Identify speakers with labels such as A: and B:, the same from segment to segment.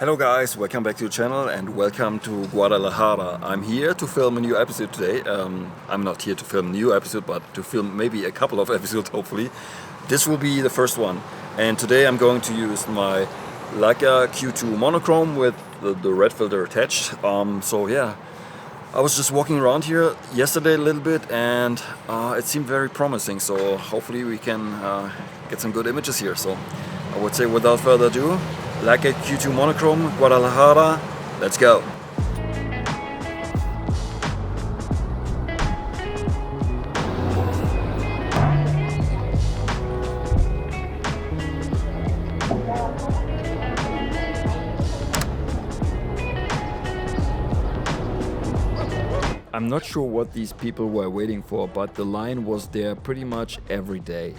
A: Hello guys, welcome back to the channel and welcome to Guadalajara. I'm here to film a new episode today. I'm not here to film a new episode, but to film maybe a couple of episodes hopefully. This will be the first one. And today I'm going to use my Leica Q2 Monochrom with the red filter attached. So yeah, I was just walking around here yesterday a little bit and it seemed very promising. So hopefully we can get some good images here. So I would say without further ado, Leica Q2 Monochrom, Guadalajara, let's go! I'm not sure what these people were waiting for, but the line was there pretty much every day.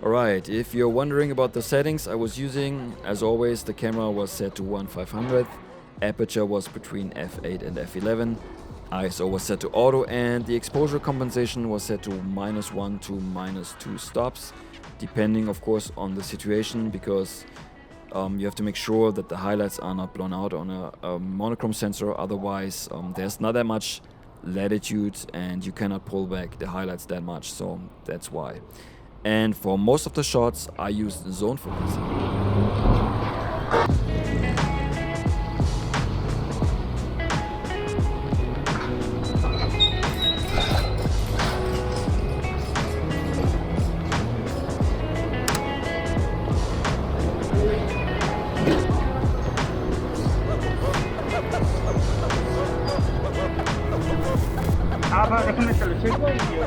A: Alright, if you're wondering about the settings I was using, as always the camera was set to 1/500th, aperture was between f8 and f11, ISO was set to auto, and the exposure compensation was set to -1 to -2 stops, depending of course on the situation, because you have to make sure that the highlights are not blown out on a monochrome sensor, otherwise there's not that much latitude and you cannot pull back the highlights that much, so that's why. And for most of the shots I used zone focusing.
B: déjame te lo checo y yo.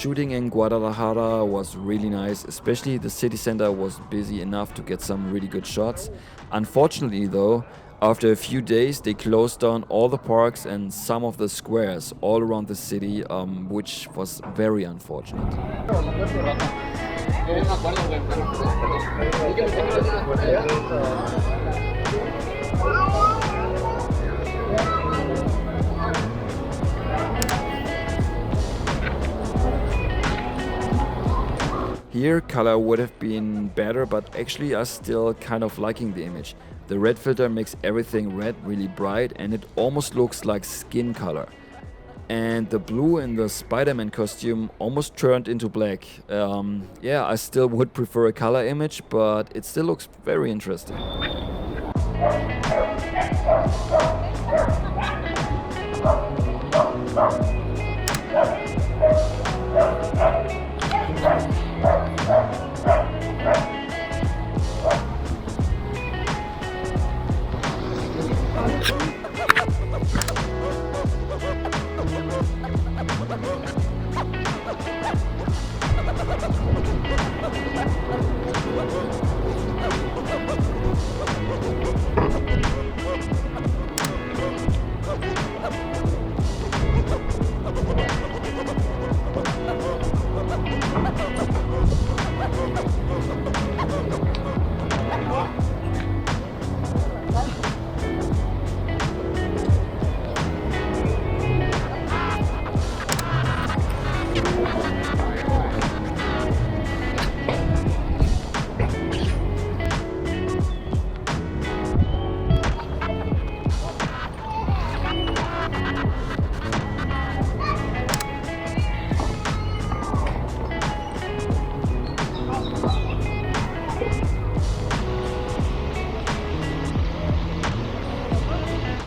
A: shooting in Guadalajara was really nice, especially the city center was busy enough to get some really good shots. Unfortunately though, after a few days they closed down all the parks and some of the squares all around the city, which was very unfortunate. Here color would have been better, but actually I'm still kind of liking the image. The red filter makes everything red really bright and it almost looks like skin color. And the blue in the Spider-Man costume almost turned into black. Yeah, I still would prefer a color image, but it still looks very interesting.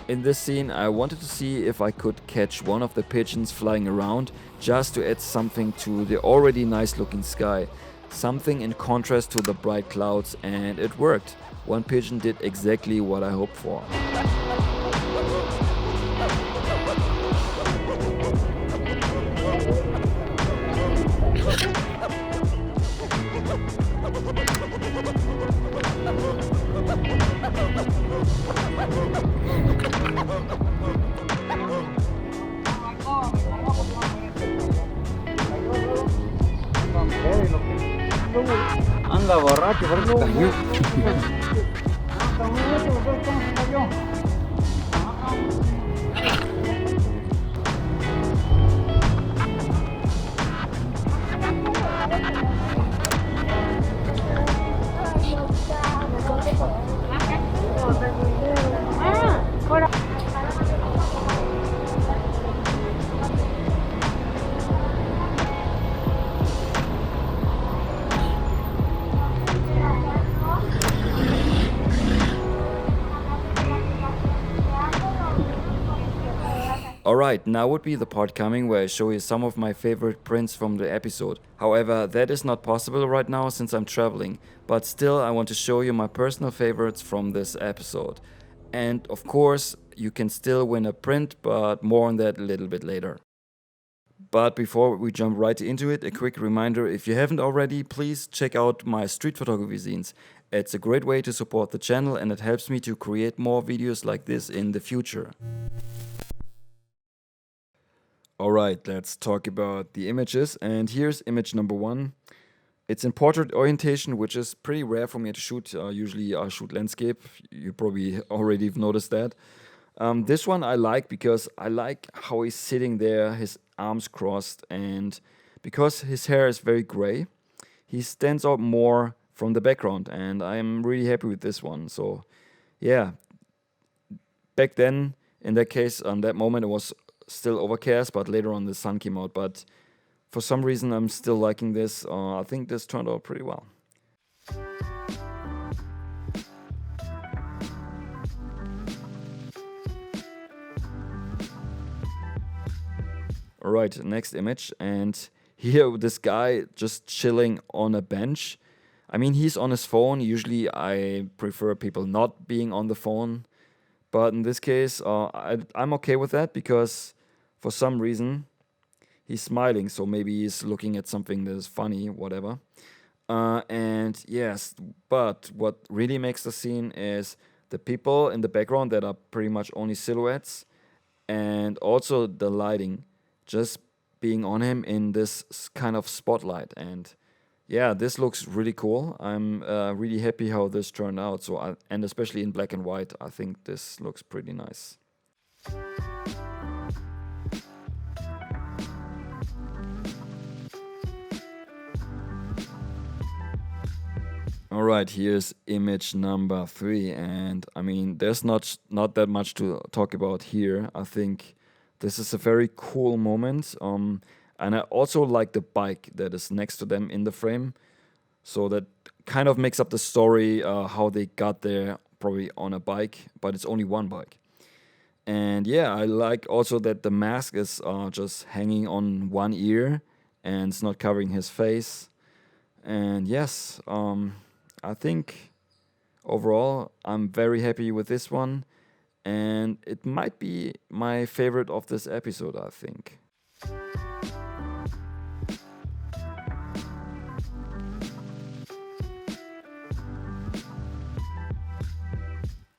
A: In this scene I wanted to see if I could catch one of the pigeons flying around, just to add something to the already nice looking sky. Something in contrast to the bright clouds, and it worked. One pigeon did exactly what I hoped for.
B: Anda borracho, por eso cayó.
A: Alright, now would be the part coming where I show you some of my favorite prints from the episode. However, that is not possible right now since I'm traveling, but still I want to show you my personal favorites from this episode. And of course, you can still win a print, but more on that a little bit later. But before we jump right into it, a quick reminder, if you haven't already, please check out my street photography zines. It's a great way to support the channel and it helps me to create more videos like this in the future. Alright, let's talk about the images, and here's image number 1. It's in portrait orientation, which is pretty rare for me to shoot. Usually I shoot landscape, you probably already have noticed that. This one I like because I like how he's sitting there, his arms crossed, and because his hair is very gray, he stands out more from the background, and I'm really happy with this one. So yeah, back then, in that case, on that moment it was still overcast, but later on the sun came out. But for some reason I'm still liking this. I think this turned out pretty well. Alright, next image, and here this guy just chilling on a bench. I mean, he's on his phone. Usually I prefer people not being on the phone, but in this case I'm okay with that because for some reason he's smiling, so maybe he's looking at something that is funny, whatever. And yes, but what really makes the scene is the people in the background that are pretty much only silhouettes, and also the lighting just being on him in this kind of spotlight. And yeah, this looks really cool. I'm really happy how this turned out. And especially in black and white, I think this looks pretty nice. All right, here's image number 3, and I mean, there's not that much to talk about here. I think this is a very cool moment, and I also like the bike that is next to them in the frame. So that kind of makes up the story, how they got there, probably on a bike, but it's only one bike. And yeah, I like also that the mask is just hanging on one ear and it's not covering his face. And yes, I think overall I'm very happy with this one, and it might be my favorite of this episode, I think.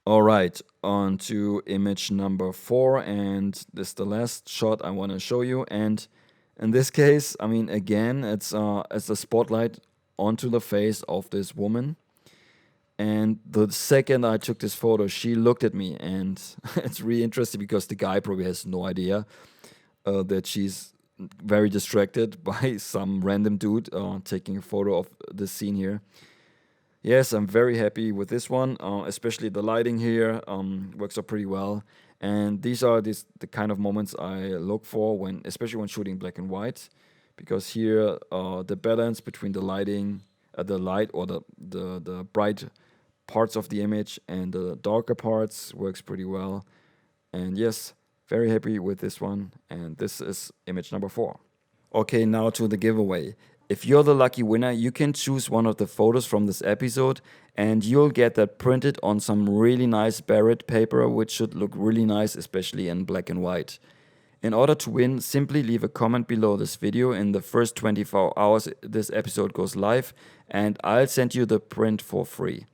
A: All right, on to image number 4, and this is the last shot I want to show you. And in this case, I mean, again, it's a spotlight onto the face of this woman. And the second I took this photo, she looked at me, and it's really interesting because the guy probably has no idea that she's very distracted by some random dude taking a photo of the scene here. Yes, I'm very happy with this one, especially the lighting here works out pretty well. And these are the kind of moments I look for when, especially when shooting black and white, because here the balance between the lighting, the light or the bright parts of the image and the darker parts works pretty well. And yes, very happy with this one. And this is image number 4. Okay, now to the giveaway. If you're the lucky winner, you can choose one of the photos from this episode and you'll get that printed on some really nice Barrett paper, which should look really nice, especially in black and white. In order to win, simply leave a comment below this video in the first 24 hours this episode goes live, and I'll send you the print for free.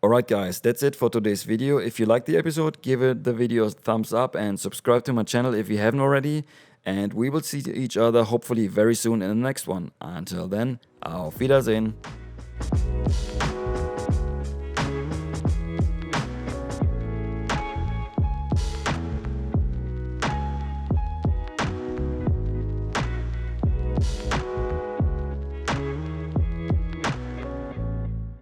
A: Alright guys, that's it for today's video. If you liked the episode, give the video a thumbs up and subscribe to my channel if you haven't already. And we will see each other hopefully very soon in the next one. Until then, auf Wiedersehen.